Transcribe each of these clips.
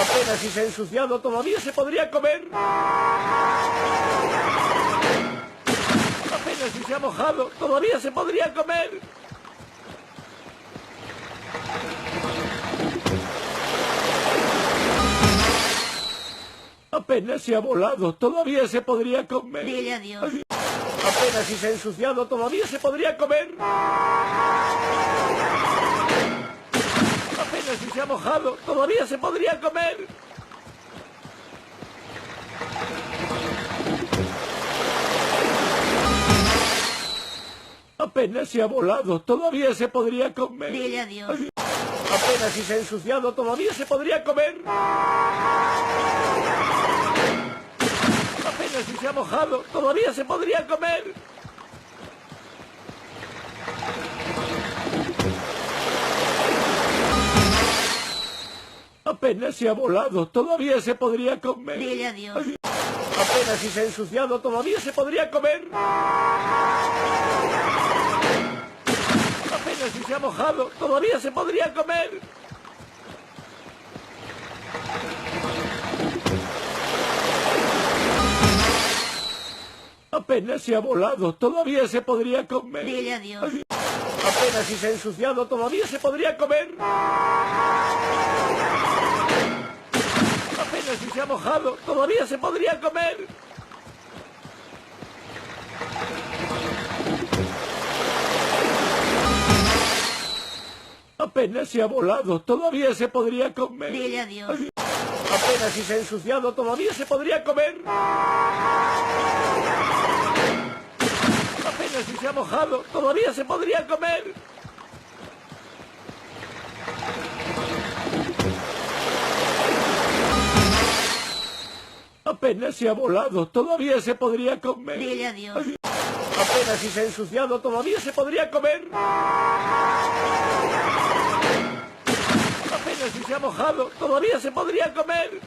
Apenas si se ha ensuciado, todavía se podría comer. Apenas si se ha mojado, todavía se podría comer. Apenas se ha volado, todavía se podría comer. Dile adiós. Apenas si se ha ensuciado, todavía se podría comer. Apenas si se ha mojado, todavía se podría comer. Apenas se ha volado, todavía se podría comer. Dile adiós. Apenas si se ha ensuciado, todavía se podría comer. Apenas si se ha mojado, todavía se podría comer. Apenas se ha volado, todavía se podría comer. Dile adiós. Apenas si se ha ensuciado, todavía se podría comer. Apenas si se ha mojado, todavía se podría comer. Apenas se ha volado, todavía se podría comer. Dile adiós. Apenas si se ha ensuciado, todavía se podría comer. Apenas si se ha mojado, todavía se podría comer. Apenas se ha volado, todavía se podría comer. Dile adiós. Apenas si se ha ensuciado, todavía se podría comer. Apenas si se ha mojado, todavía se podría comer. Apenas se ha volado, todavía se podría comer. Dile adiós. Apenas si se ha ensuciado, todavía se podría comer. Apenas si se ha mojado, todavía se podría comer.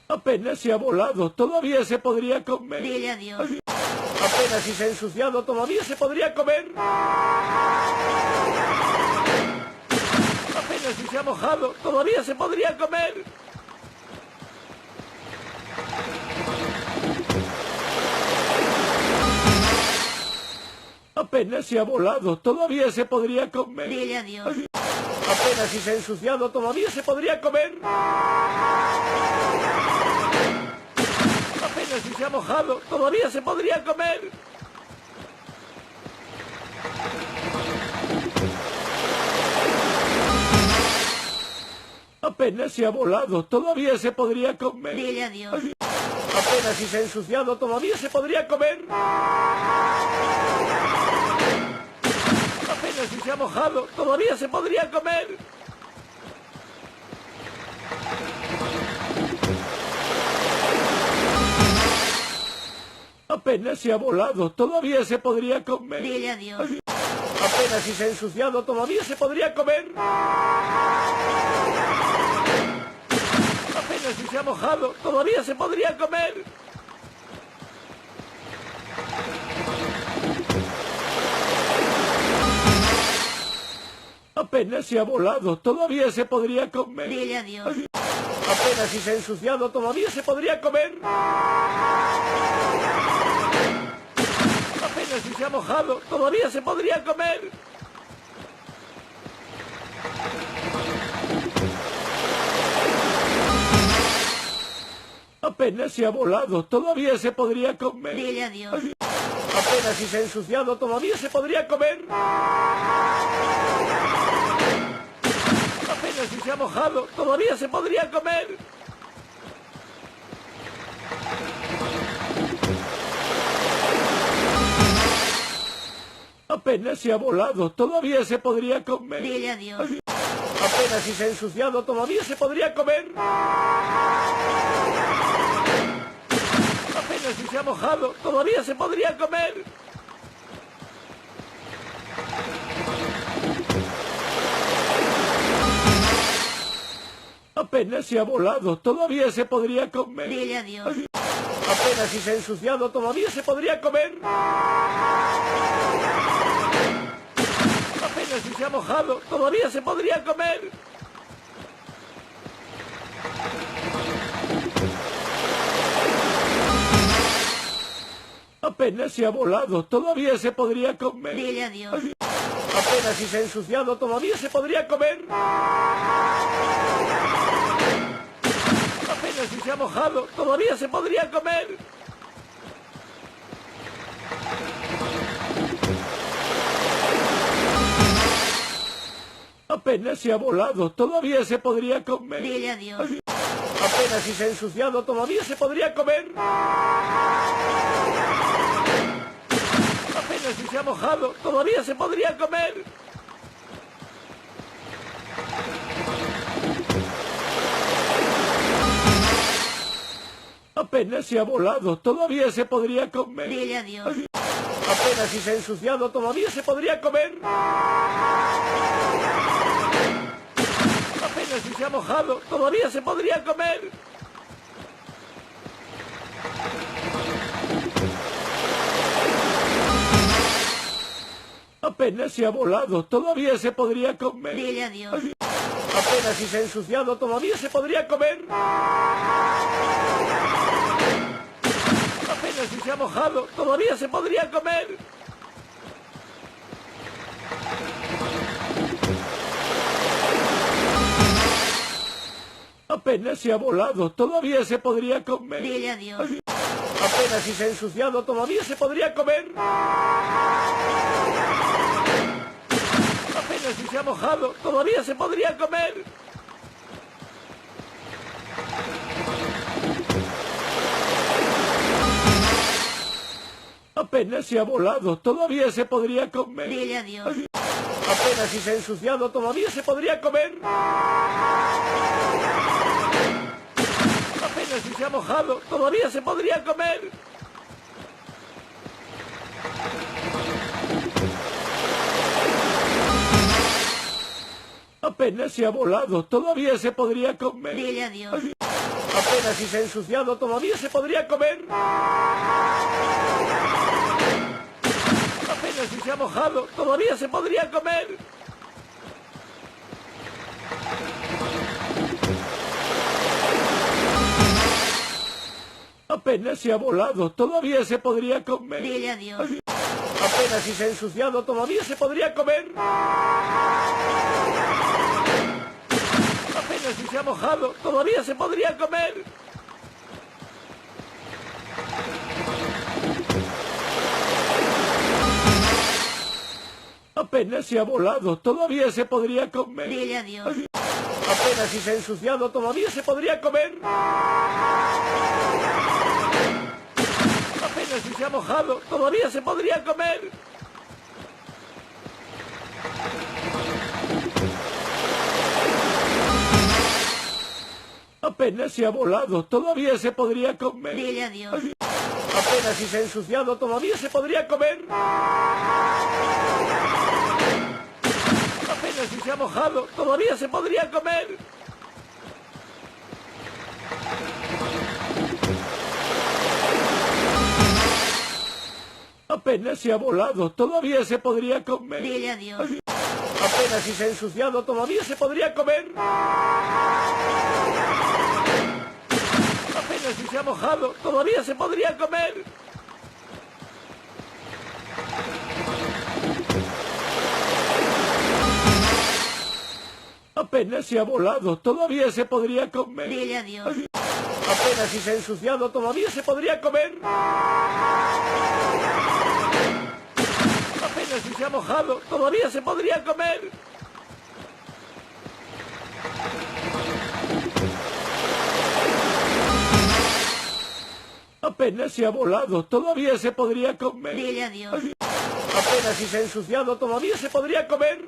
Apenas se ha volado, todavía se podría comer. Dile adiós. Apenas si se ha ensuciado, todavía se podría comer. Apenas si se ha mojado, todavía se podría comer. Apenas se ha volado, todavía se podría comer. Dile adiós. Apenas si se ha ensuciado, todavía se podría comer. Apenas si se ha mojado, todavía se podría comer. Apenas se ha volado, todavía se podría comer. Dile adiós. Apenas si se ha ensuciado, todavía se podría comer. Apenas si se ha mojado, todavía se podría comer. Apenas se ha volado, todavía se podría comer. Dile adiós. Apenas si se ha ensuciado, todavía se podría comer. Apenas si se ha mojado, todavía se podría comer. Apenas se ha volado, todavía se podría comer. Dile adiós. Apenas si se ha ensuciado, todavía se podría comer. Apenas si se ha mojado, todavía se podría comer. Apenas se ha volado, todavía se podría comer. Dile adiós. Apenas si se ha ensuciado, todavía se podría comer. Apenas si se ha mojado, todavía se podría comer. Apenas se ha volado, todavía se podría comer. Dile adiós. Apenas si se ha ensuciado, todavía se podría comer. Apenas si se ha mojado, todavía se podría comer. Apenas se ha volado, todavía se podría comer. Dile adiós. Apenas si se ha ensuciado, todavía se podría comer. ha mojado, todavía se podría comer. Apenas se ha volado, todavía se podría comer. Dile adiós. Apenas si se ha ensuciado, todavía se podría comer. Apenas si se ha mojado, todavía se podría comer. Apenas se ha volado, todavía se podría comer. Dile adiós. Apenas si se ha ensuciado, todavía se podría comer. Apenas si se ha mojado, todavía se podría comer. Apenas se ha volado, todavía se podría comer. Dile adiós. Apenas si se ha ensuciado, todavía se podría comer. Apenas si se ha mojado, todavía se podría comer. Apenas se ha volado, todavía se podría comer. Dile adiós. Apenas si se ha ensuciado, todavía se podría comer. Apenas si se ha mojado, todavía se podría comer. Apenas se ha volado, todavía se podría comer. Dile adiós. Apenas si se ha ensuciado, todavía se podría comer. Apenas si se ha mojado, todavía se podría comer. Apenas se ha volado, todavía se podría comer. Dile adiós. Apenas si se ha ensuciado, todavía se podría comer. Apenas si se ha mojado, todavía se podría comer. Apenas se ha volado, todavía se podría comer. Dile adiós. Apenas si se ha ensuciado, todavía se podría comer. Apenas si se ha mojado, todavía se podría comer. Apenas se ha volado, todavía se podría comer. Dile adiós. Apenas si se ha ensuciado, todavía se podría comer. Apenas si se ha mojado, todavía se podría comer. Apenas se ha volado, todavía se podría comer. Dile adiós. Apenas si se ha ensuciado, todavía se podría comer. Apenas si se ha mojado, todavía se podría comer. Apenas se ha volado, todavía se podría comer. Dile adiós. Apenas si se ha ensuciado, todavía se podría comer. Apenas si se ha mojado, todavía se podría comer. Apenas se ha volado, todavía se podría comer. Dile adiós. Apenas si se ha ensuciado, todavía se podría comer. Apenas si se ha mojado, todavía se podría comer. Apenas se ha volado, todavía se podría comer. Dile adiós. Apenas si se ha ensuciado, todavía se podría comer. Apenas si se ha mojado, todavía se podría comer. Apenas se ha volado, todavía se podría comer. Dile adiós. Apenas si se ha ensuciado, todavía se podría comer.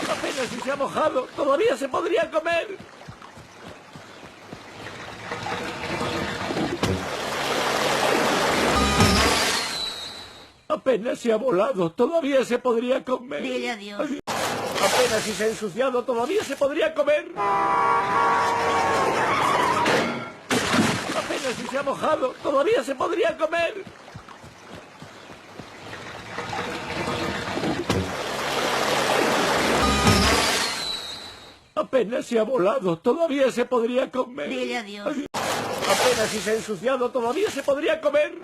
Apenas si se ha mojado, todavía se podría comer. Apenas se ha volado, todavía se podría comer. Dile adiós. Apenas si se ha ensuciado, todavía se podría comer. Apenas si se ha mojado, todavía se podría comer. Apenas se ha volado, todavía se podría comer. Dile adiós. Apenas si se ha ensuciado, todavía se podría comer.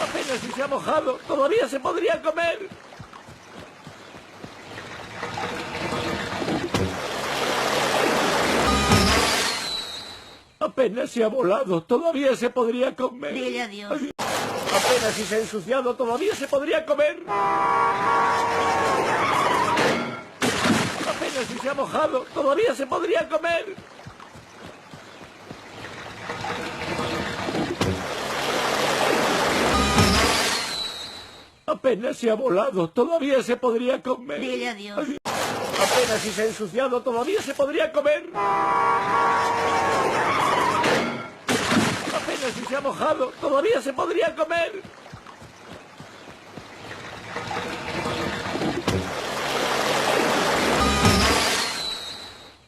Apenas si se ha mojado, todavía se podría comer. Apenas se ha volado, todavía se podría comer. Dile adiós. Apenas si se ha ensuciado, todavía se podría comer. Apenas si se ha mojado, todavía se podría comer. Apenas se ha volado, todavía se podría comer. Dile adiós. Apenas si se ha ensuciado, todavía se podría comer. Apenas si se ha mojado, todavía se podría comer.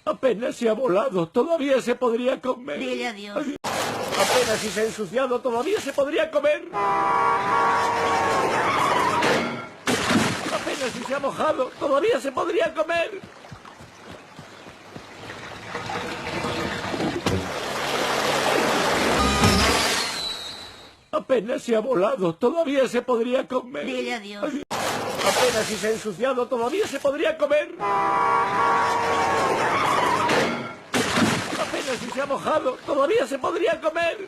Apenas se ha volado, todavía se podría comer. Dile adiós. Apenas si se ha ensuciado, todavía se podría comer. Apenas si se ha mojado, todavía se podría comer. Apenas se ha volado, todavía se podría comer. Dile adiós. Apenas si se ha ensuciado, todavía se podría comer. Apenas si se ha mojado, todavía se podría comer.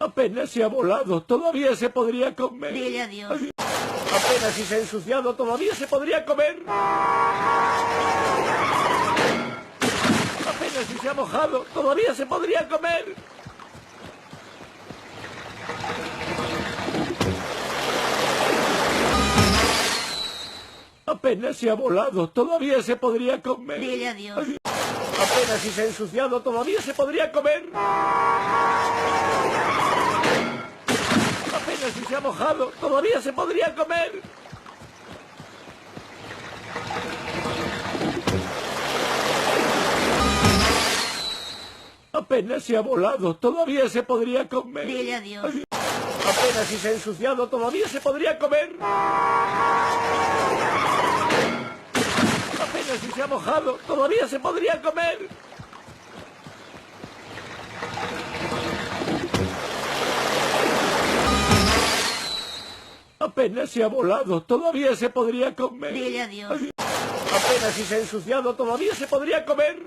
Apenas se ha volado, todavía se podría comer. Dile adiós. Apenas si se ha ensuciado, todavía se podría comer. Apenas si se ha mojado, todavía se podría comer. Apenas se ha volado, todavía se podría comer. Dile adiós. Apenas si se ha ensuciado, todavía se podría comer. Apenas si se ha mojado, todavía se podría comer. Apenas se ha volado, todavía se podría comer. Dile adiós. Apenas si se ha ensuciado, todavía se podría comer. Apenas si se ha mojado, todavía se podría comer. Apenas se ha volado, todavía se podría comer. Dile adiós. Apenas si se ha ensuciado, todavía se podría comer.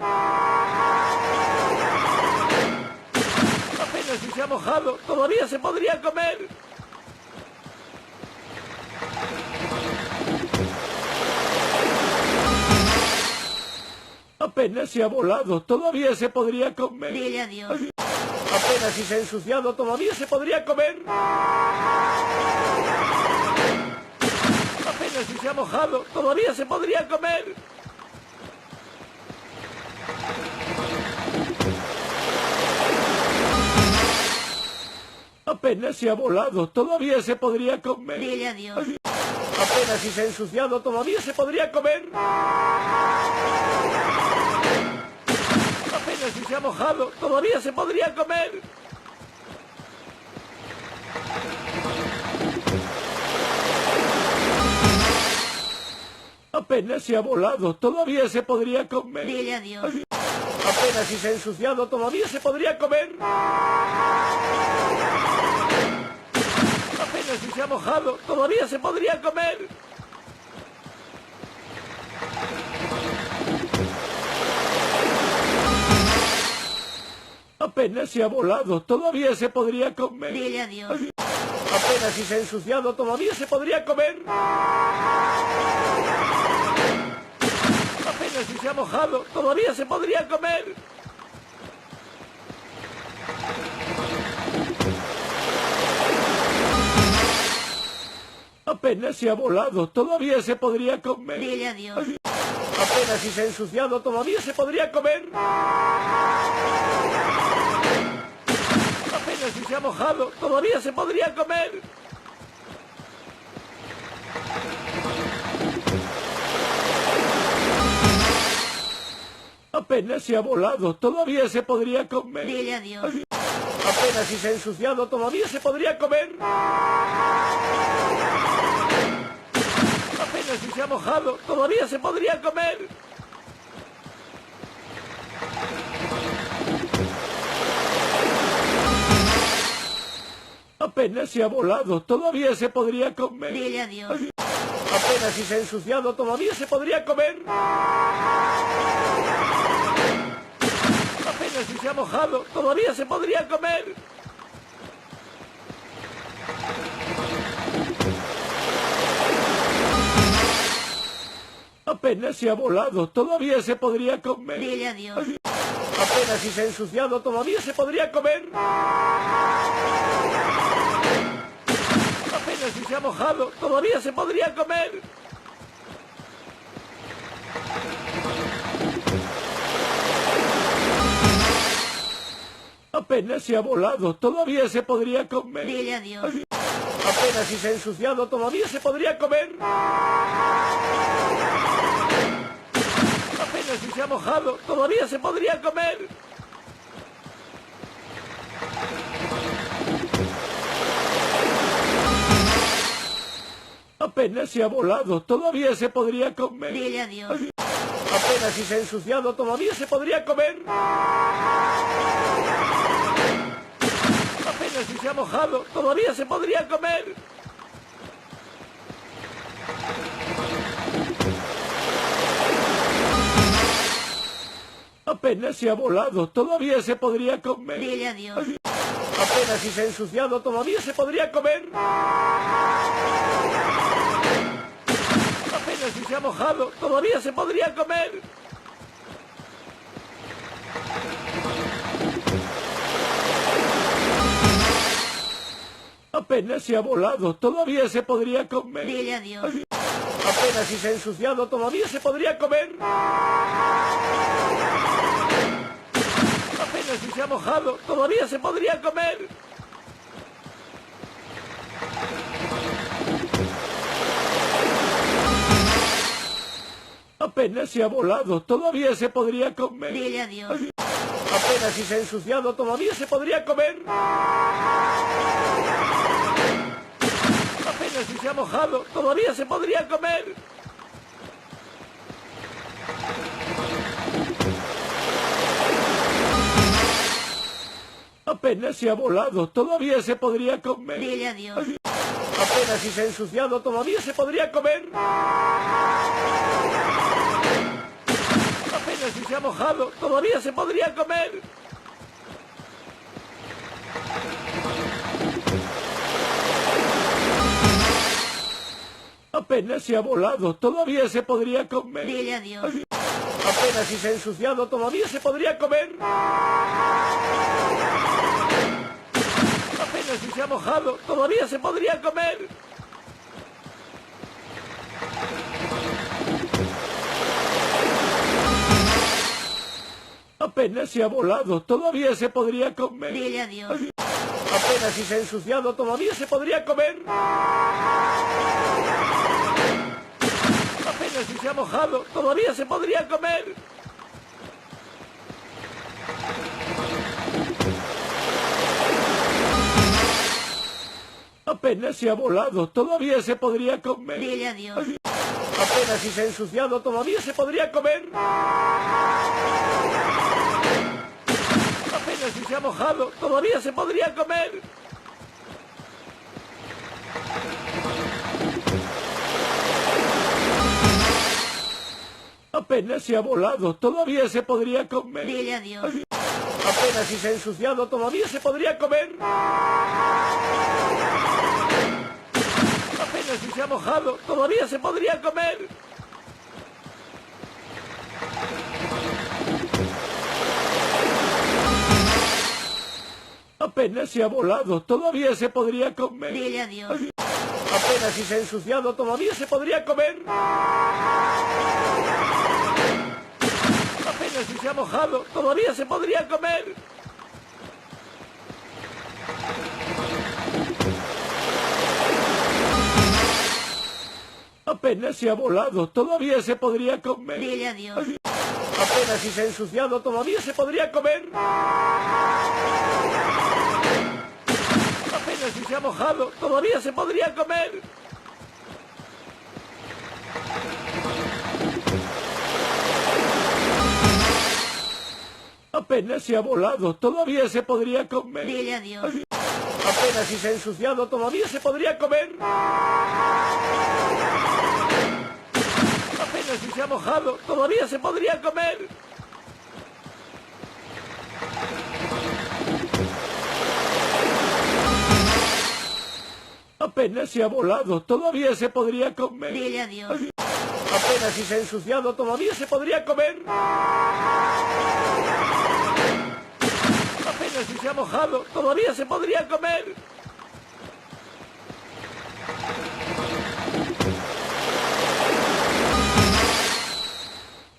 Apenas si se ha mojado, todavía se podría comer. Apenas se ha volado, todavía se podría comer. Dile adiós. Apenas si se ha ensuciado, todavía se podría comer. Apenas si se ha mojado, todavía se podría comer. Apenas se ha volado, todavía se podría comer. Dile adiós. Apenas si se ha ensuciado, todavía se podría comer. Apenas si se ha mojado, todavía se podría comer. Apenas se ha volado, todavía se podría comer. Dile adiós. Apenas si se ha ensuciado, todavía se podría comer. Apenas si se ha mojado, todavía se podría comer. Apenas se ha volado, todavía se podría comer. Dile adiós. Apenas si se ha ensuciado, todavía se podría comer. Apenas si se ha mojado, todavía se podría comer. Apenas se ha volado, todavía se podría comer. Dile adiós. Apenas si se ha ensuciado, todavía se podría comer. Apenas si se ha mojado, todavía se podría comer. Apenas se ha volado, todavía se podría comer. Dile adiós. Apenas si se ha ensuciado, todavía se podría comer. Apenas si se ha mojado, todavía se podría comer. Apenas se ha volado, todavía se podría comer. Dile adiós. Apenas si se ha ensuciado, todavía se podría comer. Apenas si se ha mojado, todavía se podría comer. Apenas se ha volado, todavía se podría comer. Dile adiós. Apenas si se ha ensuciado, todavía se podría comer. Apenas si se ha mojado, todavía se podría comer. Apenas se ha volado, todavía se podría comer. Dile adiós. Apenas si se ha ensuciado, todavía se podría comer. Apenas si se ha mojado, todavía se podría comer. Apenas se ha volado, todavía se podría comer. Dile adiós. Apenas si se ha ensuciado, todavía se podría comer. Apenas si se ha mojado, todavía se podría comer. Apenas se ha volado, todavía se podría comer. Dile adiós. Apenas si se ha ensuciado, todavía se podría comer. Apenas si se ha mojado, todavía se podría comer. Apenas se ha volado, todavía se podría comer. Dile adiós. Apenas si se ha ensuciado, todavía se podría comer. Apenas si se ha mojado, todavía se podría comer. Apenas se ha volado, todavía se podría comer. Dile adiós. Apenas si se ha ensuciado, todavía se podría comer. Apenas si se ha mojado, todavía se podría comer. Apenas se ha volado, todavía se podría comer. Dile adiós. Apenas si se ha ensuciado, todavía se podría comer. Apenas si se ha mojado, todavía se podría comer. Apenas se ha volado, todavía se podría comer. Dile adiós. Apenas si se ha ensuciado, todavía se podría comer. Apenas si se ha mojado, todavía se podría comer. Apenas se ha volado, todavía se podría comer. Dile adiós. Apenas si se ha ensuciado, todavía se podría comer. Apenas si se ha mojado, todavía se podría comer. Apenas se ha volado, todavía se podría comer. Dile adiós. Apenas si se ha ensuciado, todavía se podría comer. Apenas si se ha mojado, todavía se podría comer. Apenas se ha volado, todavía se podría comer. Dile adiós. Apenas si se ha ensuciado, todavía se podría comer. Apenas si se ha mojado, todavía se podría comer. Apenas se ha volado, todavía se podría comer. Dile adiós. Apenas si se ha ensuciado, todavía se podría comer. Apenas si se ha mojado, todavía se podría comer. Apenas se ha volado, todavía se podría comer. Dile adiós. Apenas si se ha ensuciado, todavía se podría comer. Apenas si se ha mojado, todavía se podría comer. Apenas se ha volado, todavía se podría comer. Dile adiós. Apenas si se ha ensuciado, todavía se podría comer. Apenas si se ha mojado, todavía se podría comer. Apenas se ha volado, todavía se podría comer. Dile adiós. Apenas si se ha ensuciado, todavía se podría comer. Apenas si se ha mojado, todavía se podría comer.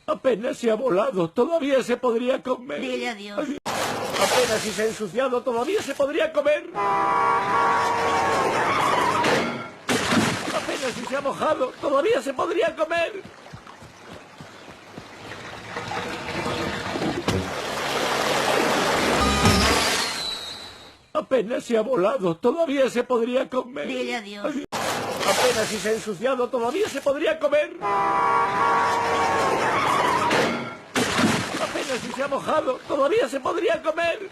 Apenas se ha volado, todavía se podría comer. Dile adiós. Apenas si se ha ensuciado, todavía se podría comer. Apenas si se ha mojado, todavía se podría comer. Apenas se ha volado, todavía se podría comer. Dile adiós. Apenas si se ha ensuciado, todavía se podría comer. Apenas si se ha mojado, todavía se podría comer.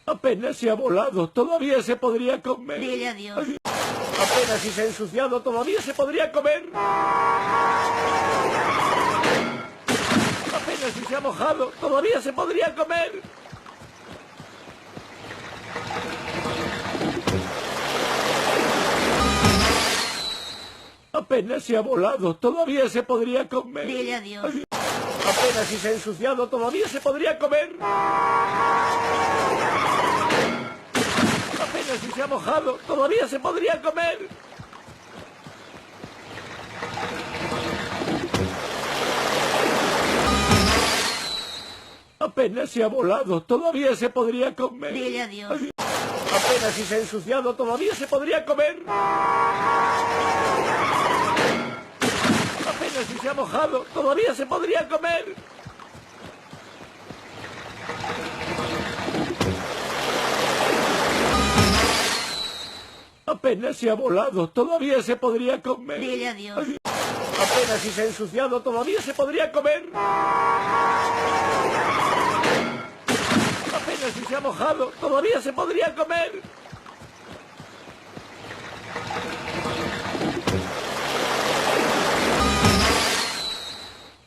Apenas se ha volado, todavía se podría comer. Dile adiós. Apenas si se ha ensuciado, todavía se podría comer. Apenas si se ha mojado, todavía se podría comer. Apenas se ha volado, todavía se podría comer. Dile adiós. Apenas si se ha ensuciado, todavía se podría comer. Apenas si se ha mojado, todavía se podría comer. Apenas se ha volado, todavía se podría comer. Dile adiós. Apenas si se ha ensuciado, todavía se podría comer. Apenas si se ha mojado, todavía se podría comer. Apenas se ha volado, todavía se podría comer. Dile adiós. Apenas si se ha ensuciado, todavía se podría comer. Apenas si se ha mojado, todavía se podría comer.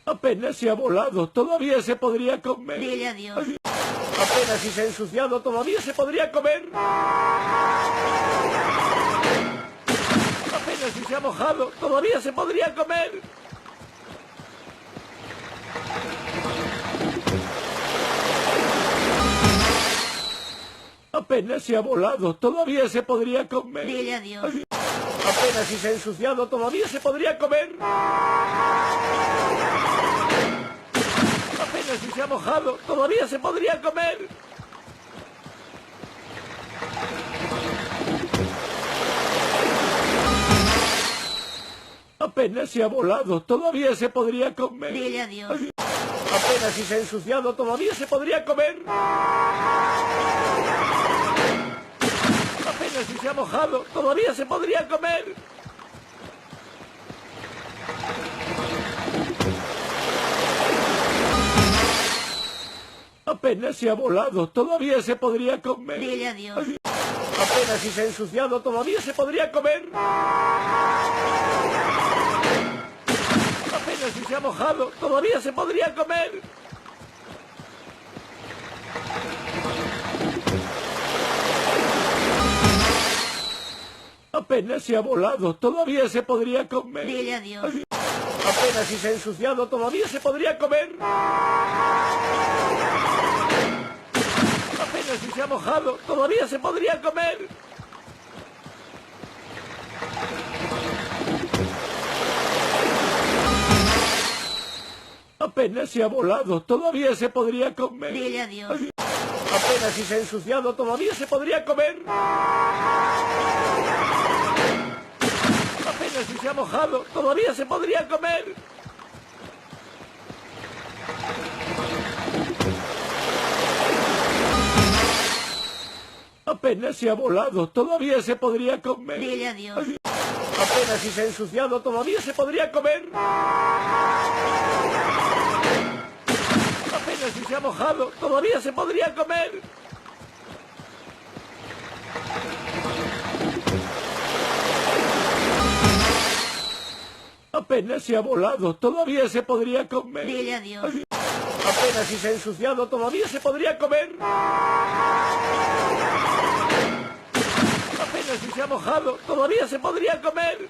Apenas se ha volado, todavía se podría comer. Dile adiós. Apenas si se ha ensuciado, todavía se podría comer. Apenas si se ha mojado, todavía se podría comer. Apenas se ha volado, todavía se podría comer. Dile adiós. Apenas si se ha ensuciado, todavía se podría comer. Apenas si se ha mojado, todavía se podría comer. Apenas se ha volado, todavía se podría comer. Dile adiós. Apenas si se ha ensuciado, todavía se podría comer. Apenas si se ha mojado, todavía se podría comer. Apenas se ha volado, todavía se podría comer. Dile adiós. Apenas si se ha ensuciado, todavía se podría comer. Apenas si se ha mojado, todavía se podría comer. Apenas se ha volado, todavía se podría comer. Dile adiós. Apenas si se ha ensuciado, todavía se podría comer. Apenas si se ha mojado, todavía se podría comer. Apenas se ha volado, todavía se podría comer. Dile adiós. Apenas si se ha ensuciado, todavía se podría comer. Apenas si se ha mojado, todavía se podría comer. Apenas se ha volado, todavía se podría comer. Dile adiós. Apenas si se ha ensuciado, todavía se podría comer. Apenas si se ha mojado, todavía se podría comer. Apenas se ha volado, todavía se podría comer. Dile adiós. Apenas si se ha ensuciado, todavía se podría comer. Apenas si se ha mojado, todavía se podría comer.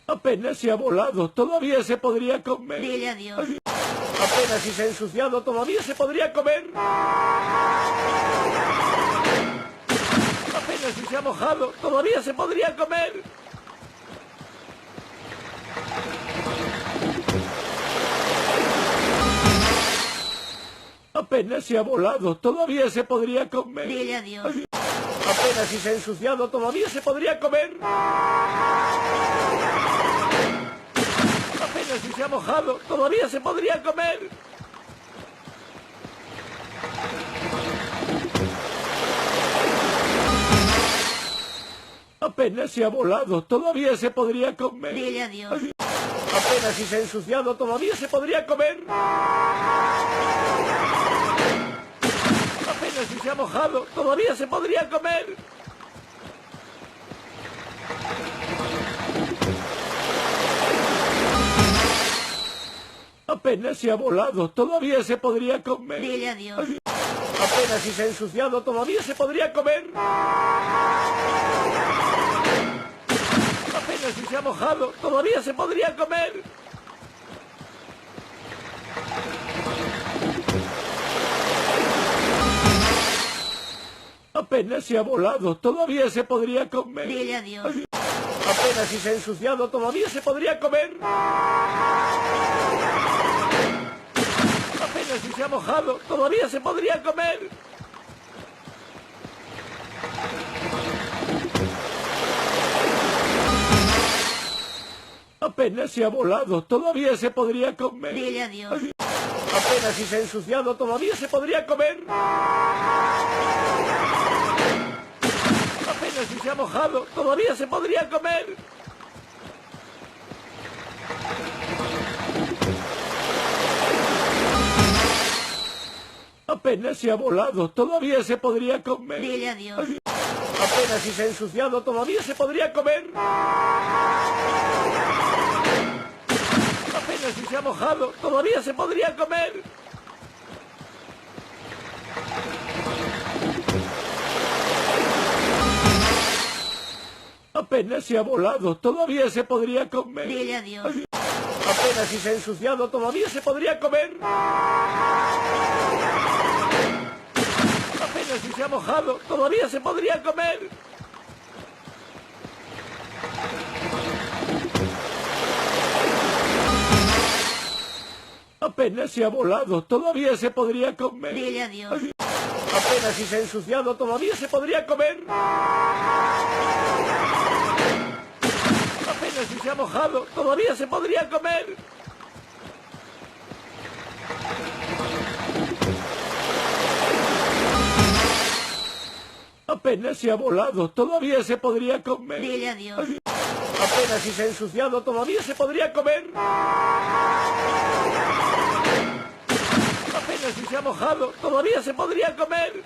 Apenas se ha volado, todavía se podría comer. Dile adiós. Apenas si se ha ensuciado, todavía se podría comer. Apenas si se ha mojado, todavía se podría comer. Apenas se ha volado, todavía se podría comer. Dile adiós. Apenas si se ha ensuciado, todavía se podría comer. Apenas si se ha mojado, todavía se podría comer. Apenas se ha volado, todavía se podría comer. Dile adiós. Apenas si se ha ensuciado, todavía se podría comer. Apenas si se ha mojado, todavía se podría comer. Apenas se ha volado, todavía se podría comer. Dile adiós. Apenas si se ha ensuciado, todavía se podría comer. Apenas si se ha mojado, todavía se podría comer. Apenas se ha volado, todavía se podría comer. Dile adiós. Apenas si se ha ensuciado, todavía se podría comer. Apenas si se ha mojado, todavía se podría comer. Apenas se ha volado, todavía se podría comer. Dile adiós. Apenas si se ha ensuciado, todavía se podría comer. Apenas si se ha mojado, todavía se podría comer. Apenas se ha volado, todavía se podría comer. Dile adiós. Apenas si se ha ensuciado, todavía se podría comer. Apenas si se ha mojado, todavía se podría comer. Apenas se ha volado, todavía se podría comer. Dile adiós. Apenas si se ha ensuciado, todavía se podría comer. Apenas si se ha mojado, todavía se podría comer. Apenas se ha volado, todavía se podría comer. Dile adiós. Apenas si se ha ensuciado, todavía se podría comer. Apenas si se ha mojado, todavía se podría comer. Apenas se ha volado, todavía se podría comer. Dile adiós. Apenas si se ha ensuciado, todavía se podría comer. Apenas si se ha mojado, todavía se podría comer.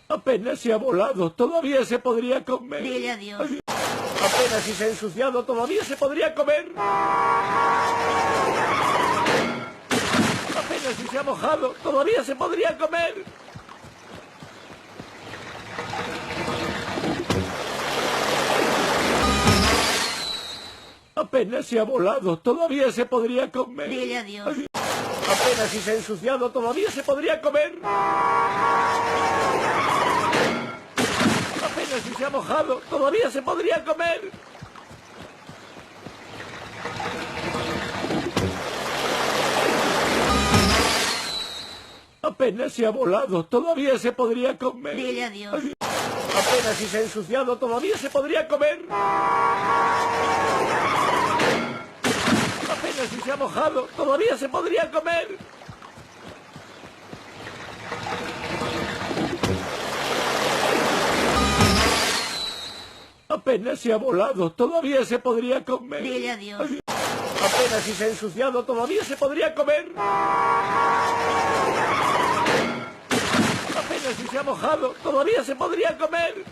Apenas se ha volado, todavía se podría comer. Dile adiós. Apenas si se ha ensuciado, todavía se podría comer. Apenas si se ha mojado, todavía se podría comer. Apenas se ha volado, todavía se podría comer. Dile adiós. Apenas si se ha ensuciado, todavía se podría comer. Apenas si se ha mojado, todavía se podría comer. Apenas se ha volado, todavía se podría comer. Dile adiós. Apenas si se ha ensuciado, todavía se podría comer. Apenas si se ha mojado, todavía se podría comer. Apenas se ha volado, todavía se podría comer. Dile adiós. Apenas si se ha ensuciado, todavía se podría comer. Apenas si se ha mojado, todavía se podría comer.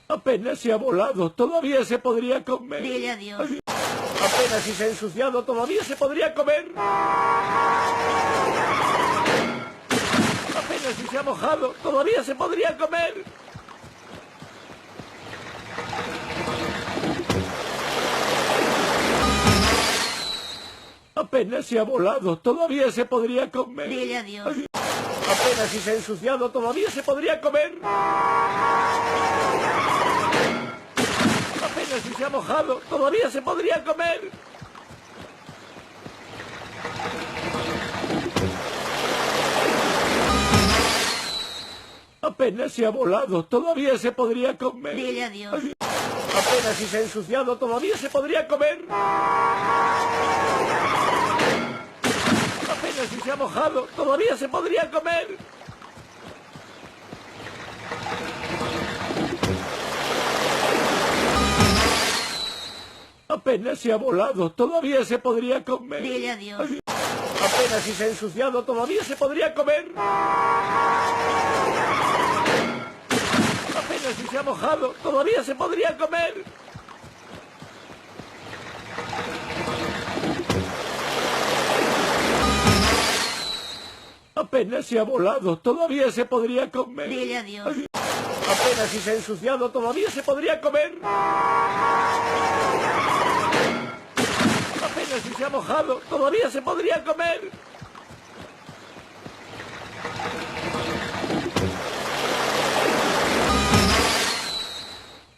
Apenas se ha volado, todavía se podría comer. Dile adiós. Apenas si se ha ensuciado, todavía se podría comer. Apenas si se ha mojado, todavía se podría comer. Apenas se ha volado, todavía se podría comer. Dile adiós. Apenas si se ha ensuciado, todavía se podría comer. Apenas si se ha mojado, todavía se podría comer. Apenas se ha volado, todavía se podría comer. Dile adiós. Apenas si se ha ensuciado, todavía se podría comer. Apenas si se ha mojado, todavía se podría comer. Apenas se ha volado, todavía se podría comer. Dile adiós. Apenas si se ha ensuciado, todavía se podría comer. Apenas si se ha mojado, todavía se podría comer. Apenas se ha volado, todavía se podría comer. Dile adiós. Apenas si se ha ensuciado, todavía se podría comer. Apenas si se ha mojado, todavía se podría comer.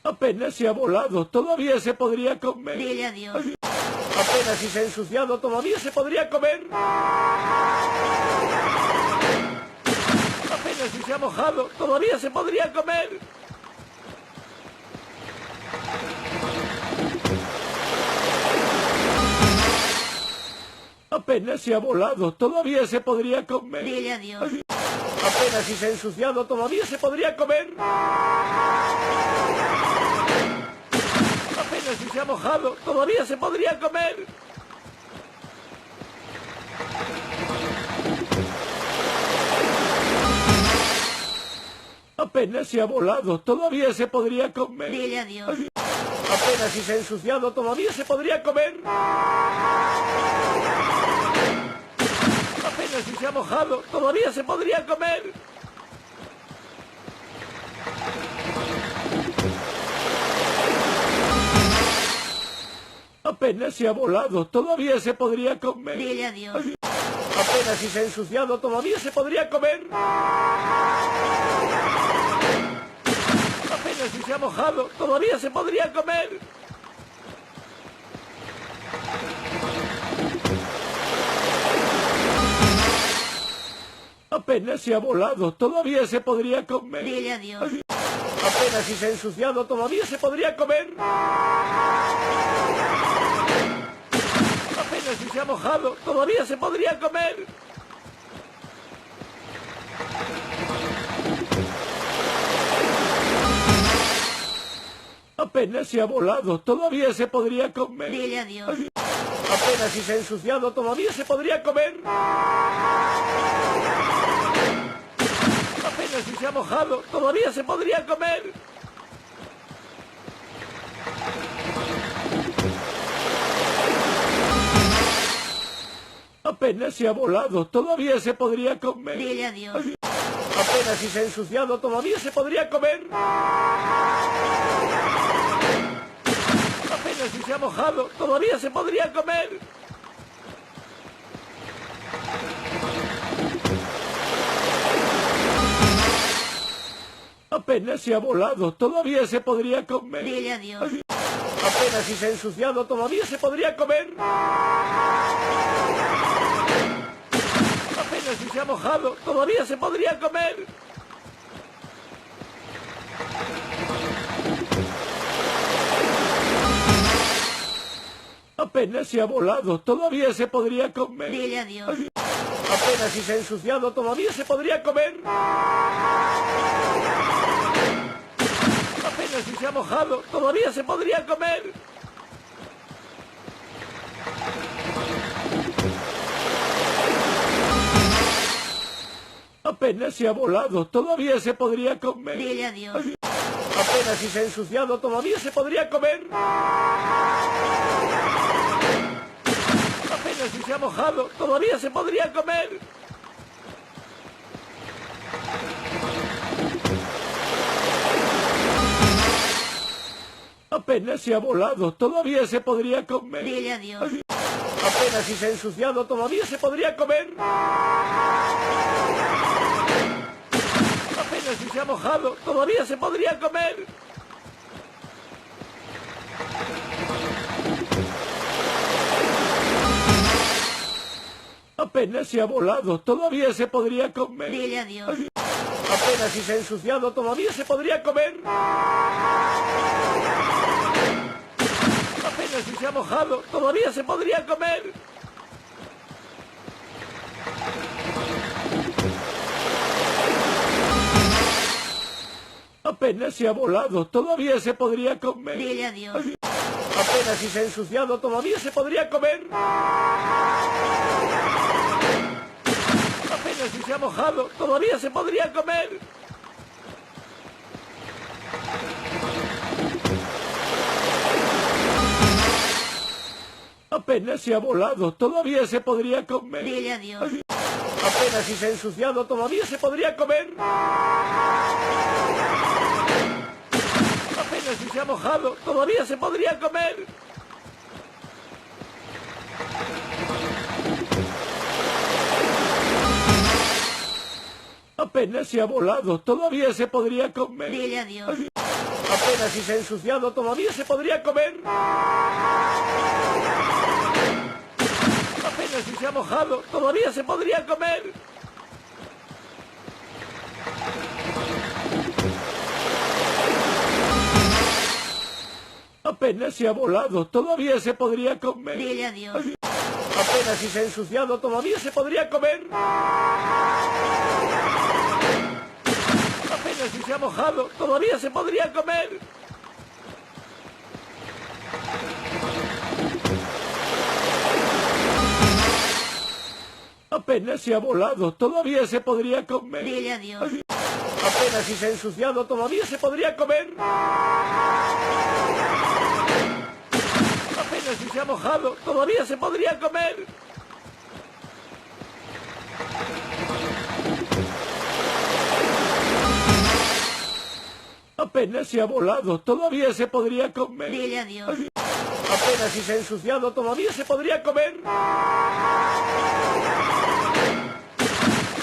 Apenas se ha volado, todavía se podría comer. Dile adiós. Apenas si se ha ensuciado, todavía se podría comer. Apenas si se ha mojado, todavía se podría comer. Apenas se ha volado, todavía se podría comer. Dile adiós. Apenas si se ha ensuciado, todavía se podría comer. Apenas si se ha mojado, todavía se podría comer. Apenas se ha volado, todavía se podría comer. Dile adiós. Apenas si se ha ensuciado, todavía se podría comer. Apenas si se ha mojado, todavía se podría comer. Apenas se ha volado, todavía se podría comer. Dile adiós. Apenas si se ha ensuciado, todavía se podría comer. Apenas si se ha mojado, todavía se podría comer. Apenas se ha volado, todavía se podría comer. Dile adiós. Apenas si se ha ensuciado, todavía se podría comer. Apenas si se ha mojado, todavía se podría comer. Apenas se ha volado, todavía se podría comer. Dile adiós. Apenas si se ha ensuciado, todavía se podría comer. Apenas si se ha mojado, todavía se podría comer. Apenas se ha volado, todavía se podría comer. Dile adiós. Apenas si se ha ensuciado, todavía se podría comer. Apenas si se ha mojado, todavía se podría comer. Apenas se ha volado, todavía se podría comer. Dile adiós. Apenas si se ha ensuciado, todavía se podría comer. Apenas si se ha mojado, todavía se podría comer. Apenas se ha volado, todavía se podría comer. Dile adiós. Apenas si se ha ensuciado, todavía se podría comer. Apenas si se ha mojado, todavía se podría comer. Apenas se ha volado, todavía se podría comer. Dile adiós. Apenas si se ha ensuciado, todavía se podría comer. Apenas si se ha mojado, todavía se podría comer. Apenas se ha volado, todavía se podría comer. Dile adiós. Apenas si se ha ensuciado, todavía se podría comer. Apenas si se ha mojado, todavía se podría comer. Apenas se ha volado, todavía se podría comer. Dile adiós. Apenas si se ha ensuciado, todavía se podría comer. Apenas si se ha mojado, todavía se podría comer. Apenas se ha volado, todavía se podría comer. Dile adiós. Apenas si se ha ensuciado, todavía se podría comer. Apenas si se ha mojado, todavía se podría comer. Apenas se ha volado, todavía se podría comer. Dile adiós. Apenas si se ha ensuciado, todavía se podría comer. Apenas si se ha mojado, todavía se podría comer. Apenas se ha volado, todavía se podría comer. Dile adiós. Apenas si se ha ensuciado, todavía se podría comer. Apenas si se ha mojado, todavía se podría comer. Apenas se ha volado, todavía se podría comer. Dile adiós. Apenas si se ha ensuciado, todavía se podría comer. Apenas si se ha mojado, todavía se podría comer. Apenas se ha volado, todavía se podría comer. Dile adiós. Apenas si se ha ensuciado, todavía se podría comer. Apenas si se ha mojado, todavía se podría comer. Apenas se ha volado, todavía se podría comer. Dile adiós. Apenas si se ha ensuciado, todavía se podría comer.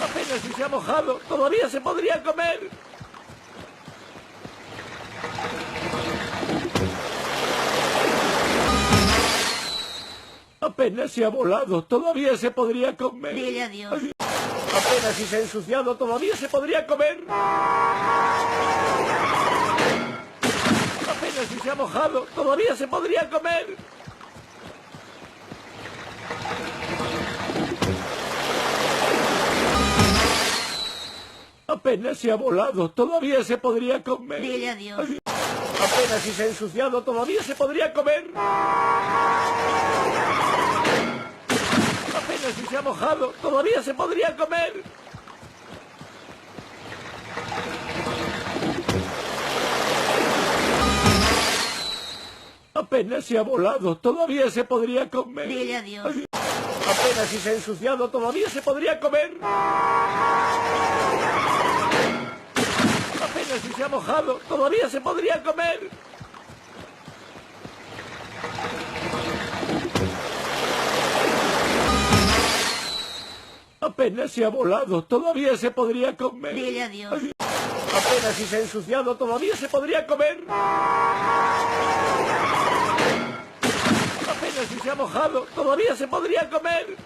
Apenas si se ha mojado, todavía se podría comer. Apenas se ha volado, todavía se podría comer. Dile adiós. Apenas si se ha ensuciado, todavía se podría comer. Apenas si se ha mojado, todavía se podría comer. Apenas se ha volado, todavía se podría comer. Dile adiós. Apenas si se ha ensuciado, todavía se podría comer. Apenas si se ha mojado, todavía se podría comer. Apenas se ha volado, todavía se podría comer. Dile adiós. Apenas si se ha ensuciado, todavía se podría comer. Apenas si se ha mojado, todavía se podría comer. Apenas se ha volado, todavía se podría comer. Dile adiós. Apenas si se ha ensuciado, todavía se podría comer. Apenas si se ha mojado, todavía se podría comer.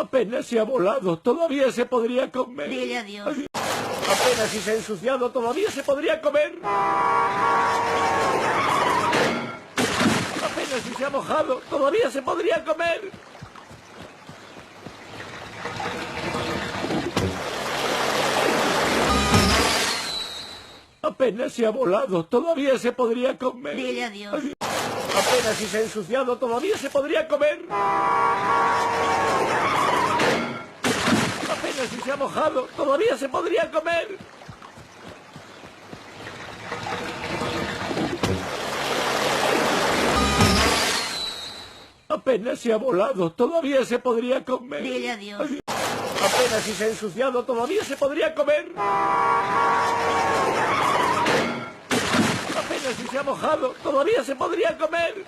Apenas se ha volado, todavía se podría comer. Dile adiós. Apenas si se ha ensuciado, todavía se podría comer. Apenas si se ha mojado, todavía se podría comer. Apenas se ha volado, todavía se podría comer. Dile adiós. Apenas si se ha ensuciado, todavía se podría comer. Apenas si se ha mojado, todavía se podría comer. Apenas se ha volado, todavía se podría comer. Dile adiós. Apenas si se ha ensuciado, todavía se podría comer. Apenas si se ha mojado, todavía se podría comer.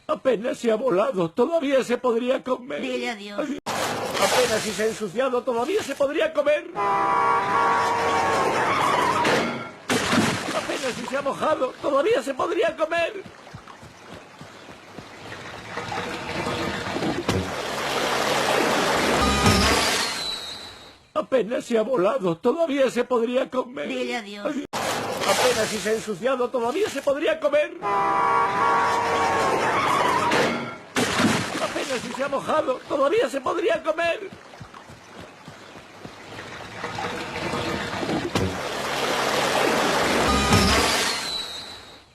Apenas se ha volado, todavía se podría comer. Dile adiós. Apenas si se ha ensuciado, todavía se podría comer. Apenas si se ha mojado, todavía se podría comer. Apenas se ha volado, todavía se podría comer. Dile adiós. Apenas si se ha ensuciado, todavía se podría comer. Apenas si se ha mojado, todavía se podría comer.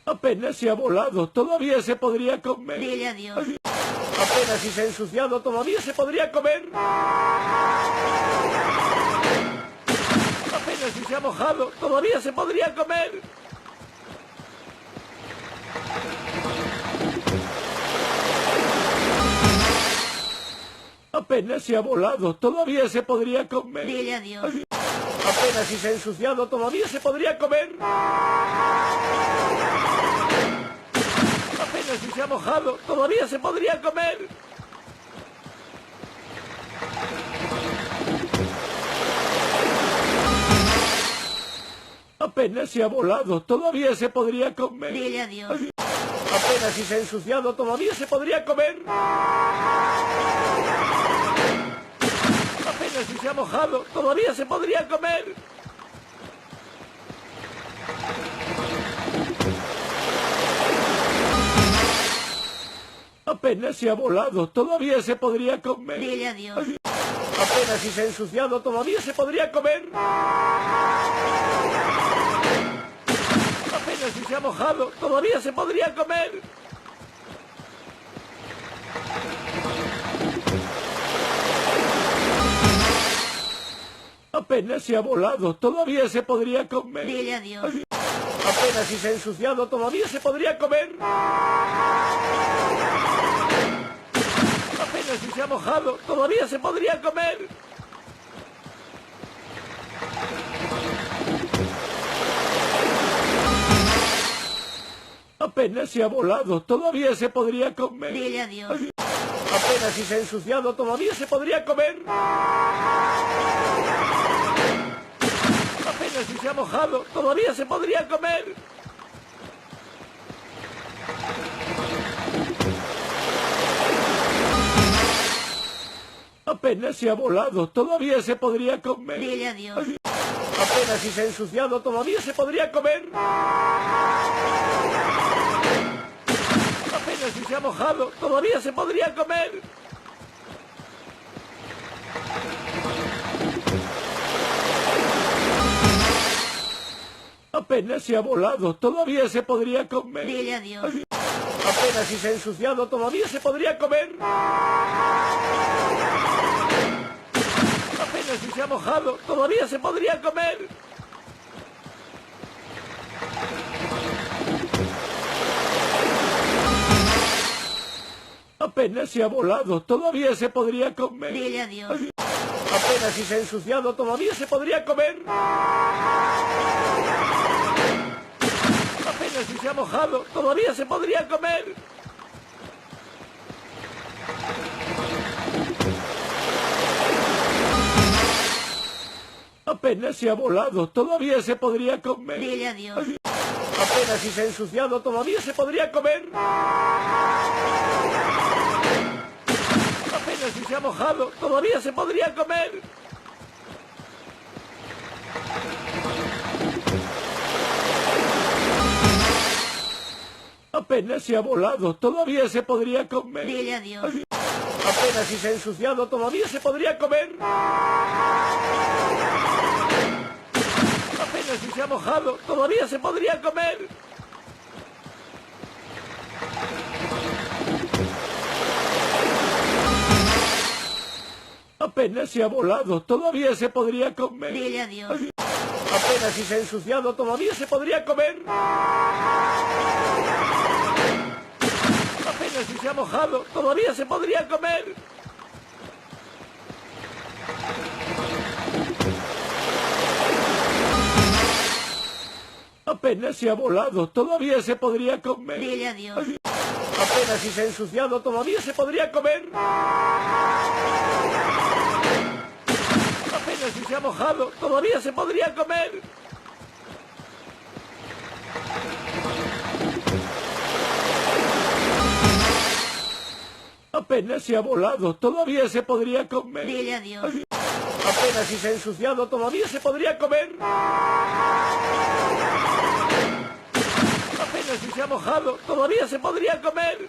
Apenas se ha volado, todavía se podría comer. Dile adiós. Apenas si se ha ensuciado, todavía se podría comer. Apenas si se ha mojado, todavía se podría comer. Apenas se ha volado, todavía se podría comer. Dile adiós. Apenas si se ha ensuciado, todavía se podría comer. Apenas si se ha mojado, todavía se podría comer. Apenas se ha volado, todavía se podría comer. Dile adiós. Apenas si se ha ensuciado, todavía se podría comer. Apenas si se ha mojado, todavía se podría comer. Apenas se ha volado, todavía se podría comer. Dile adiós. Apenas si se ha ensuciado, todavía se podría comer. Apenas si se ha mojado, todavía se podría comer. Apenas se ha volado, todavía se podría comer. Dile adiós. Apenas si se ha ensuciado, todavía se podría comer. Apenas si se ha mojado, todavía se podría comer. Apenas se ha volado, todavía se podría comer. Dile adiós. Apenas si se ha ensuciado, todavía se podría comer. Apenas si se ha mojado, todavía se podría comer. Apenas se ha volado, todavía se podría comer. Dile adiós. Apenas si se ha ensuciado, todavía se podría comer. Apenas si se ha mojado, todavía se podría comer. Apenas se ha volado, todavía se podría comer. Dile adiós. Apenas si se ha ensuciado, todavía se podría comer. Apenas si se ha mojado, todavía se podría comer. Apenas se ha volado, todavía se podría comer. Dile adiós. Apenas si se ha ensuciado, todavía se podría comer. Apenas si se ha mojado, todavía se podría comer. Apenas se ha volado, todavía se podría comer. Dile adiós. Apenas si se ha ensuciado, todavía se podría comer. Apenas si se ha mojado, todavía se podría comer. Apenas se ha volado, todavía se podría comer. Dile adiós. Apenas si se ha ensuciado, todavía se podría comer. Apenas si se ha mojado, todavía se podría comer. Apenas se ha volado, todavía se podría comer. Dile adiós. Apenas si se ha ensuciado, todavía se podría comer. Apenas si se ha mojado, todavía se podría comer. Apenas se ha volado, todavía se podría comer. Dile adiós. Apenas si se ha ensuciado, todavía se podría comer. Apenas si se ha mojado, todavía se podría comer. Apenas se ha volado, todavía se podría comer. Dile adiós. Apenas si se ha ensuciado, todavía se podría comer. Apenas si se ha mojado, todavía se podría comer.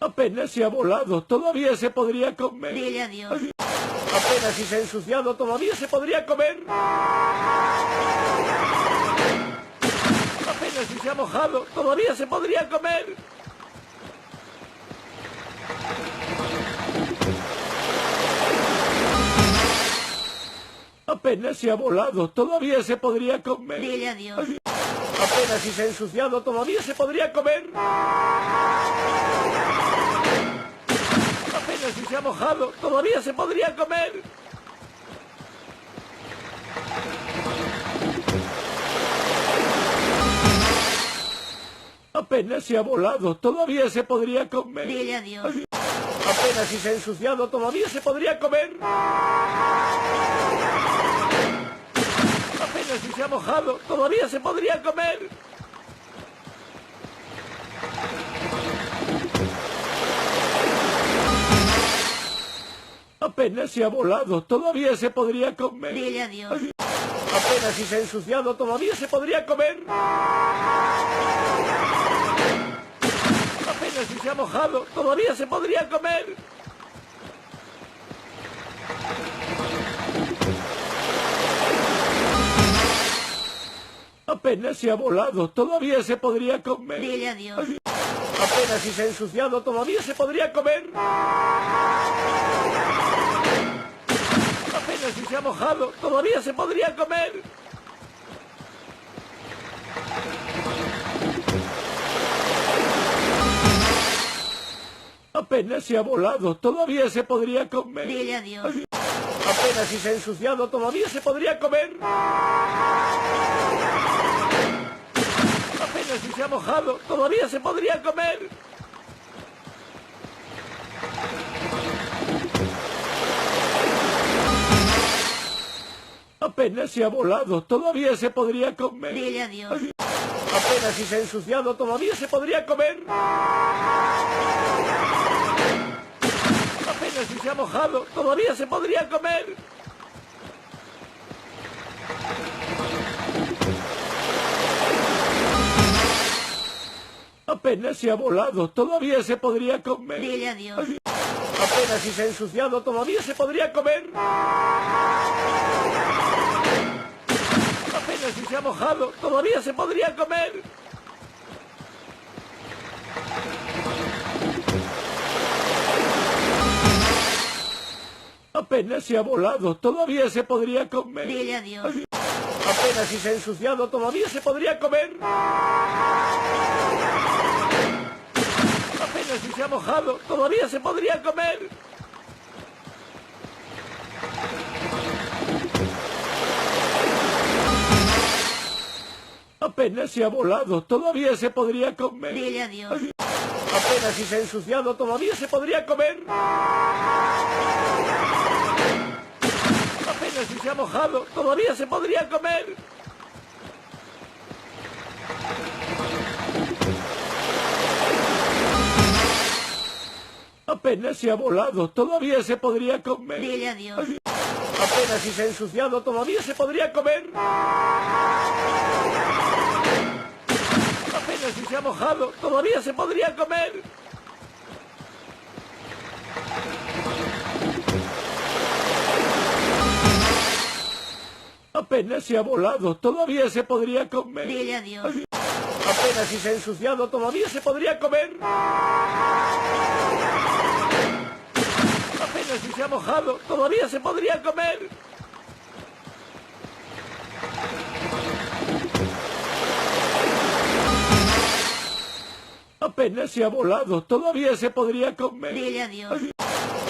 Apenas se ha volado, todavía se podría comer. Dile adiós. Apenas si se ha ensuciado, todavía se podría comer. Apenas si se ha mojado, todavía se podría comer. Apenas se ha volado, todavía se podría comer. Dile adiós. Apenas si se ha ensuciado, todavía se podría comer. Apenas si se ha mojado, todavía se podría comer. Apenas se ha volado, todavía se podría comer. Dile adiós. Apenas si se ha ensuciado, todavía se podría comer. Apenas si se ha mojado, todavía se podría comer. Apenas se ha volado, todavía se podría comer. Dile adiós. Apenas si se ha ensuciado, todavía se podría comer. Apenas si se ha mojado, todavía se podría comer. Apenas se ha volado, todavía se podría comer. Dile adiós. Apenas si se ha ensuciado, todavía se podría comer. Apenas si se ha mojado, todavía se podría comer. Apenas se ha volado, todavía se podría comer. Dile adiós. Apenas si se ha ensuciado, todavía se podría comer. Apenas si se ha mojado, todavía se podría comer. Apenas se ha volado, todavía se podría comer. Dile adiós. Apenas si se ha ensuciado, todavía se podría comer. Apenas si se ha mojado, todavía se podría comer. Apenas se ha volado, todavía se podría comer. Dile adiós. Apenas si se ha ensuciado, todavía se podría comer. Apenas si se ha mojado, todavía se podría comer. Apenas se ha volado, todavía se podría comer. Dile adiós. Apenas si se ha ensuciado, todavía se podría comer. Apenas si se ha mojado, todavía se podría comer. Apenas se ha volado, todavía se podría comer. Dile adiós. Apenas si se ha ensuciado, todavía se podría comer. Apenas si se ha mojado, todavía se podría comer. Apenas se ha volado, todavía se podría comer. Dile adiós. Apenas si se ha ensuciado, todavía se podría comer. Apenas si se ha mojado, todavía se podría comer. Apenas se ha volado, todavía se podría comer. Dile adiós. Apenas si se ha ensuciado, todavía se podría comer. Apenas si se ha mojado, todavía se podría comer. Apenas se ha volado, todavía se podría comer. Dile adiós.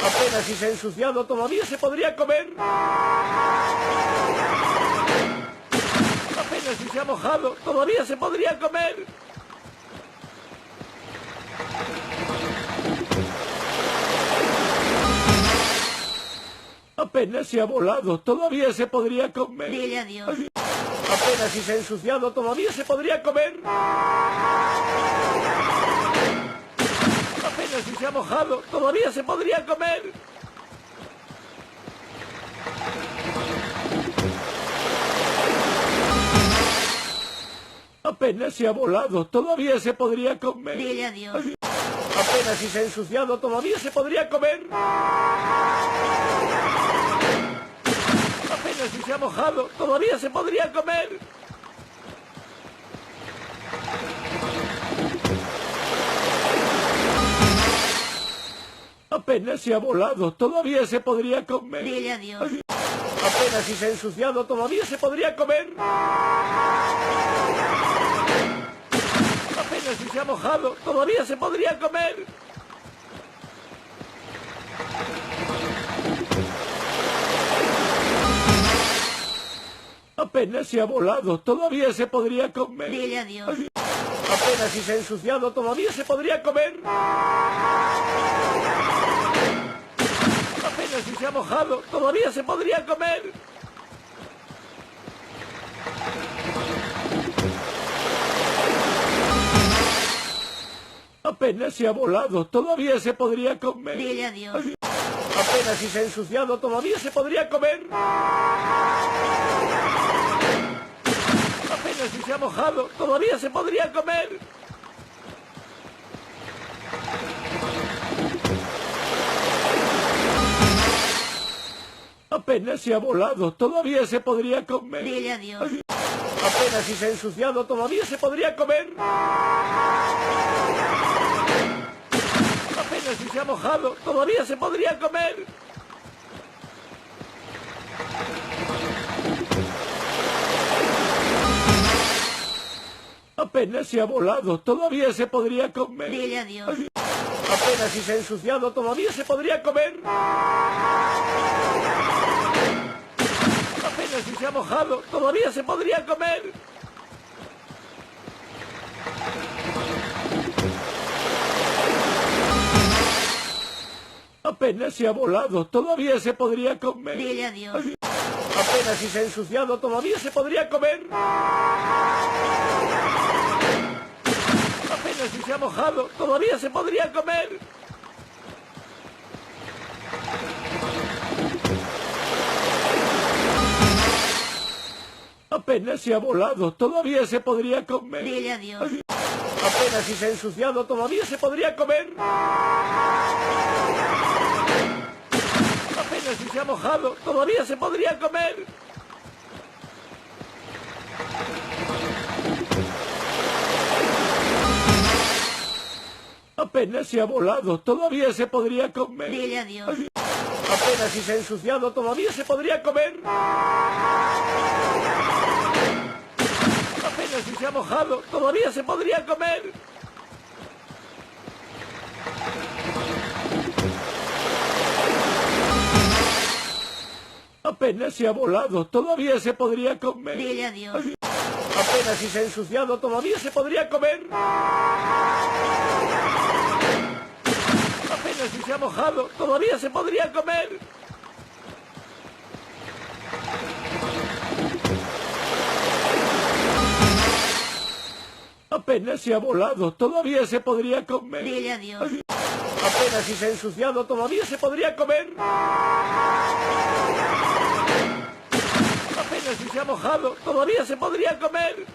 Apenas si se ha ensuciado, todavía se podría comer. Apenas si se ha mojado, todavía se podría comer. Apenas se ha volado, todavía se podría comer. Dile adiós. Apenas si se ha ensuciado, todavía se podría comer. Apenas si se ha mojado, todavía se podría comer. Apenas se ha volado, todavía se podría comer. Dile adiós. Apenas si se ha ensuciado, todavía se podría comer. Apenas si se ha mojado, todavía se podría comer. Apenas se ha volado, todavía se podría comer. Dile adiós. Apenas si se ha ensuciado, todavía se podría comer. Apenas si se ha mojado, todavía se podría comer. Apenas se ha volado, todavía se podría comer. Dile adiós. Apenas si se ha ensuciado, todavía se podría comer. Apenas si se ha mojado, todavía se podría comer. Apenas se ha volado, todavía se podría comer. Dile adiós. Apenas si se ha ensuciado, todavía se podría comer. Apenas si se ha mojado, todavía se podría comer. Apenas se ha volado, todavía se podría comer. Dile adiós. Apenas si se ha ensuciado, todavía se podría comer. Apenas si se ha mojado, todavía se podría comer. Apenas se ha volado, todavía se podría comer. Dile adiós. Apenas si se ha ensuciado, todavía se podría comer. Apenas si se ha mojado, todavía se podría comer. Apenas se ha volado, todavía se podría comer. Dile adiós. Apenas si se ha ensuciado, todavía se podría comer. Apenas si se ha mojado, todavía se podría comer. Apenas se ha volado, todavía se podría comer. Dile adiós. Apenas si se ha ensuciado, todavía se podría comer. Apenas si se ha mojado, todavía se podría comer. Apenas se ha volado, todavía se podría comer. Dile adiós. Apenas si se ha ensuciado, todavía se podría comer. Apenas si se ha mojado, todavía se podría comer. Apenas se ha volado, todavía se podría comer. Dile adiós. Apenas si se ha ensuciado, todavía se podría comer. Apenas si se ha mojado, todavía se podría comer. Apenas se ha volado, todavía se podría comer. Dile adiós. Apenas si se ha ensuciado, todavía se podría comer. Apenas si se ha mojado, todavía se podría comer.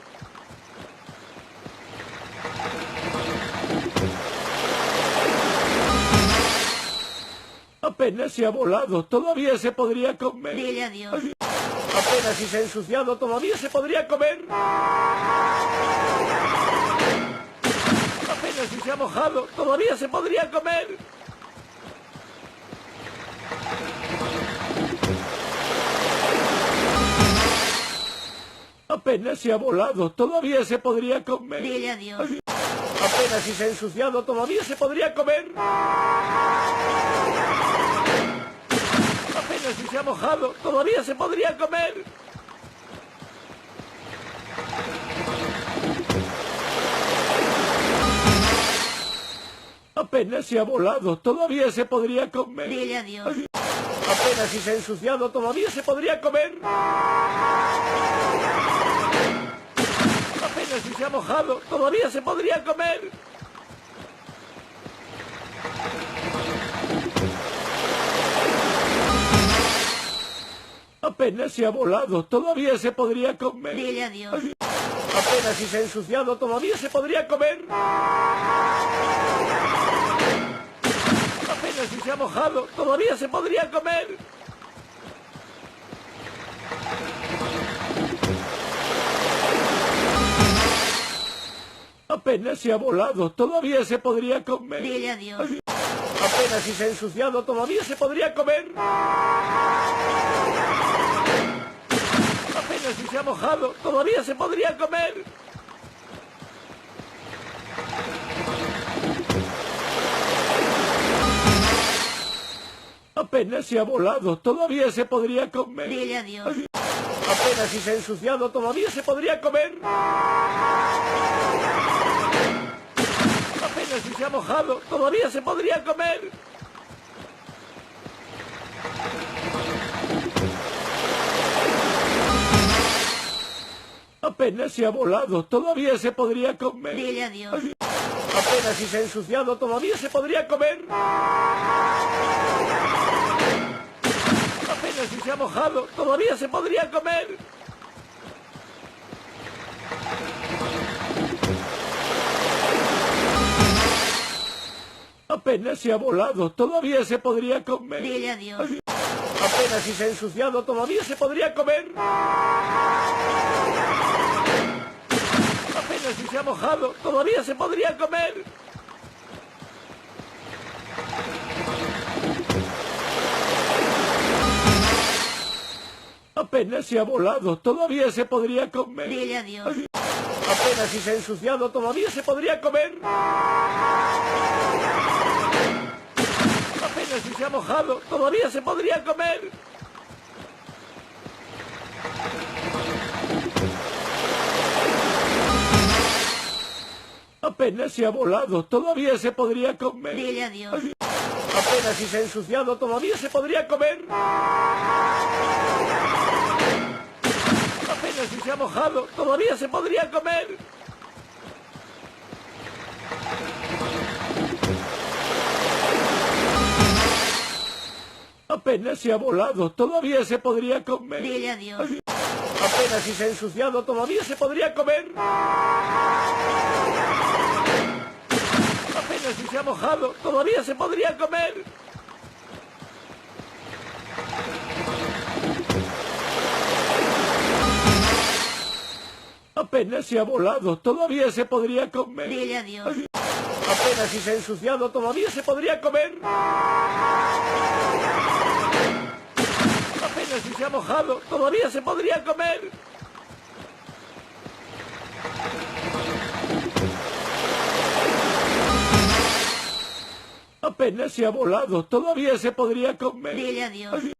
Apenas se ha volado, todavía se podría comer. Dile adiós. Apenas si se ha ensuciado, todavía se podría comer. Apenas si se ha mojado, todavía se podría comer. Apenas se ha volado, todavía se podría comer. Dile adiós. Apenas si se ha ensuciado, todavía se podría comer. Apenas si se ha mojado, todavía se podría comer. Apenas se ha volado, todavía se podría comer. Dile adiós. Apenas si se ha ensuciado, todavía se podría comer. Apenas si se ha mojado, todavía se podría comer. Apenas se ha volado, todavía se podría comer. Dile adiós. Apenas si se ha ensuciado, todavía se podría comer. Apenas si se ha mojado, todavía se podría comer. Apenas se ha volado, todavía se podría comer. Dile adiós. Apenas si se ha ensuciado, todavía se podría comer. Apenas si se ha mojado, todavía se podría comer. Apenas se ha volado, todavía se podría comer. Dile adiós. Apenas si se ha ensuciado, todavía se podría comer. Apenas si se ha mojado, todavía se podría comer. Apenas se ha volado, todavía se podría comer. Dile adiós. Apenas si se ha ensuciado, todavía se podría comer. Apenas si se ha mojado, todavía se podría comer. Apenas se ha volado, todavía se podría comer. Dile adiós. Apenas si se ha ensuciado, todavía se podría comer. Apenas si se ha mojado, todavía se podría comer. Apenas se ha volado, todavía se podría comer. Dile adiós. Apenas si se ha ensuciado, todavía se podría comer. Apenas si se ha mojado, todavía se podría comer. Apenas se ha volado, todavía se podría comer. Dile adiós. Apenas si se ha ensuciado, todavía se podría comer. Apenas si se ha mojado, todavía se podría comer. Apenas se ha volado, todavía se podría comer. Dile adiós. Apenas si se ha ensuciado, todavía se podría comer. Apenas si se ha mojado, todavía se podría comer. Apenas se ha volado, todavía se podría comer. Dile adiós. Apenas si se ha ensuciado, todavía se podría comer. Apenas si se ha mojado, todavía se podría comer. Apenas se ha volado, todavía se podría comer. Dile adiós.